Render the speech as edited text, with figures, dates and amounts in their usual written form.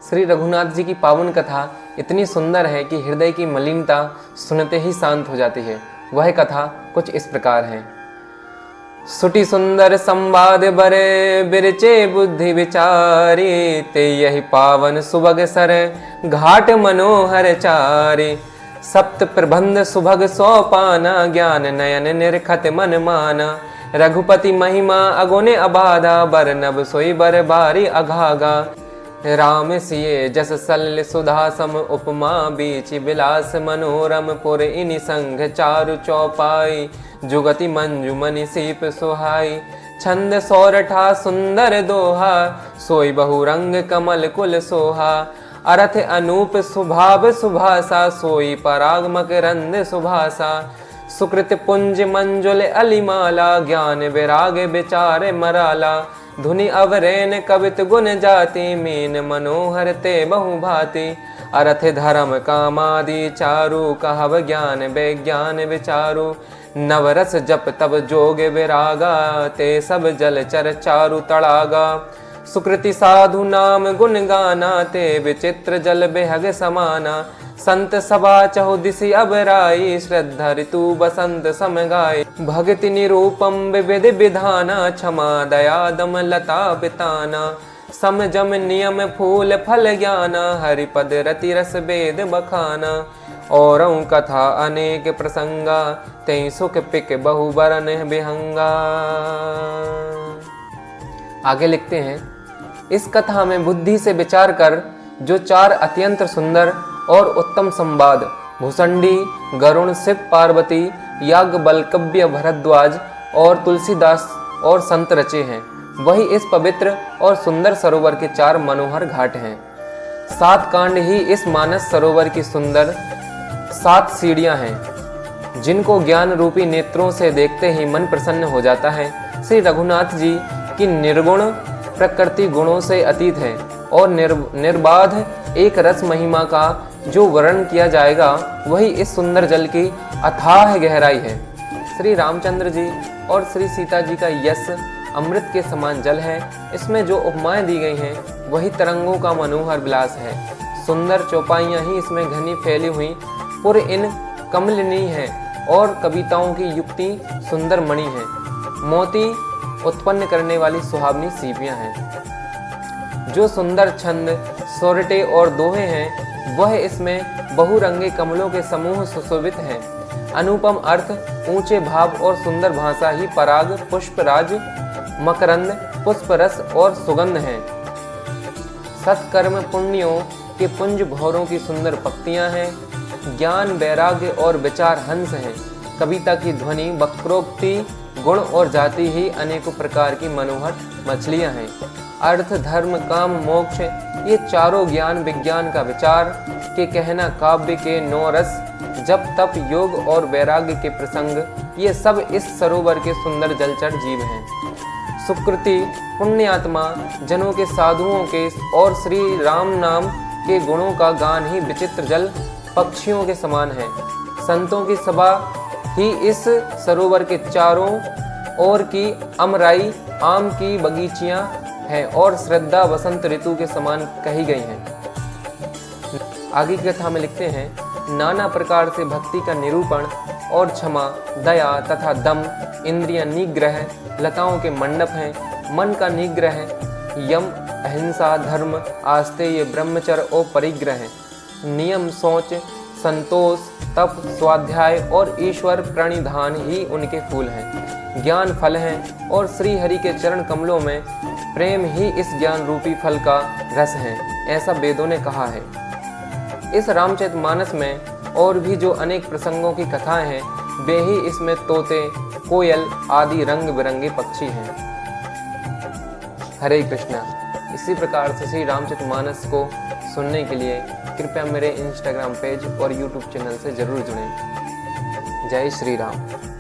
श्री रघुनाथ जी की पावन कथा इतनी सुंदर है कि हृदय की मलिनता सुनते ही शांत हो जाती है। वह कथा कुछ इस प्रकार है। सुटी सुंदर संवाद बरे बिरचे बुद्धि विचारी, ते यही पावन सुभग सर घाट मनोहर चारी। सप्त प्रबंध सुभग सोपाना, ज्ञान नयन निरखत मन माना। रघुपति महिमा अगुने अबाधा, बरनब सोई बर बारी अघागा। राम सिये जस सल्य सुधा सम, उपमा बीच विलास मनोरम। पुर इनि संघ चारु चौपाई, जुगति मंजु मनि सीप सुहाई। छंद सौरठा सुंदर दोहा, सोई बहुरंग कमल कुल सोहा। अरथ अनूप सुभाव सुभासा, सोई पराग मकरंद सुभासा। सुकृत पुंज मंजुल अलिमाला, ज्ञान विराग विचार मराला। धुनि अवरेन कवित गुण जाति, मीन मनोहर ते बहु भांति। अर्थ धर्म कामादि चारु, कहव ज्ञान विज्ञान विचारु। नवरस जप तब जोग विरागा, ते सब जलचर चारु तड़ागा। सुकृति साधु नाम गुण गाना, ते विचित्र जल बेहग समाना। संत सभा चहु दिसि अबराई, श्रद्धा ऋतु बसंत समगाई। भक्ति निरूपम विविध विधाना, क्षमा दया दम लता बिताना। सम जम नियम फूल फल ज्ञाना, हरिपद रति रस वेद बखाना। औरौ कथा अनेक प्रसंगा, तै सुख पिक बहु बरन विहंगा। आगे लिखते हैं, इस कथा में बुद्धि से विचार कर जो चार अत्यंत सुंदर और उत्तम संवाद भूसंडी, गरुण, शिव पार्वती, याज्ञवल्क्य, भरद्वाज और तुलसीदास और संत रचे हैं, वही इस पवित्र और सुंदर सरोवर के चार मनोहर घाट हैं। 7 कांड ही इस मानस सरोवर की सुंदर 7 सीढ़ियां हैं, जिनको ज्ञान रूपी नेत्रों से देखते ही मन प्रसन्न हो जाता है। श्री रघुनाथ जी की निर्गुण प्रकृति गुणों से अतीत है और निर्बाध एक रस महिमा का जो वर्णन किया जाएगा, वही इस सुंदर जल की अथाह गहराई है। श्री रामचंद्र जी और श्री सीता जी का यश अमृत के समान जल है। इसमें जो उपमाएं दी गई हैं, वही तरंगों का मनोहर विलास है। सुंदर चौपाइयां ही इसमें घनी फैली हुई पुर इन कमलिनी है और कविताओं की युक्ति सुंदर मणि है। मोती उत्पन्न करने वाली सुहावनी सीपियां हैं। जो सुंदर छंद, सोरठे और दोहे हैं, वह इसमें बहुरंगे कमलों के समूह सुशोभित हैं। अनुपम अर्थ, ऊंचे भाव और सुंदर भाषा ही पराग, पुष्पराज, मकरंद, पुष्परस और सुगंध हैं। सत्कर्म पुण्यों के पुंज भौरों की सुंदर पक्तियां हैं। ज्ञान, वैराग्य और विचार हंस हैं। कविता की ध्वनि, वक्रोक्ति, गुण और जाति ही अनेकों प्रकार की मनोहर मछलियां हैं। अर्थ, धर्म, काम, मोक्ष, ये चारों ज्ञान विज्ञान का विचार के कहना काव्य के 9 रस, जप तप योग और वैराग्य के प्रसंग, ये सब इस सरोवर के सुंदर जलचर जीव हैं। सुकृति पुण्यात्मा जनों के, साधुओं के और श्री राम नाम के गुणों का गान ही विचित्र जल पक्षियों के समान है। संतों की सभा ही इस सरोवर के चारों ओर की अमराई आम की बगीचियां हैं और श्रद्धा वसंत ऋतु के समान कही गई हैं। आगे की कथा में लिखते हैं, नाना प्रकार से भक्ति का निरूपण और क्षमा, दया तथा दम, इंद्रिय निग्रह, लताओं के मंडप हैं। मन का निग्रह, यम, अहिंसा, धर्म, आस्तेय, ब्रह्मचर्य और परिग्रह, नियम, सोच, संतोष, तप, स्वाध्याय और ईश्वर प्रणिधान ही उनके फूल हैं। ज्ञान फल हैं और श्री हरि के चरण कमलों में प्रेम ही इस ज्ञान रूपी फल का रस है, ऐसा वेदों ने कहा है। इस रामचरितमानस में और भी जो अनेक प्रसंगों की कथाएं हैं, वे ही इसमें तोते, कोयल आदि रंग बिरंगे पक्षी हैं। हरे कृष्णा। इसी प्रकार से श्री रामचरितमानस को सुनने के लिए कृपया मेरे इंस्टाग्राम पेज और यूट्यूब चैनल से जरूर जुड़ें। जय श्री राम।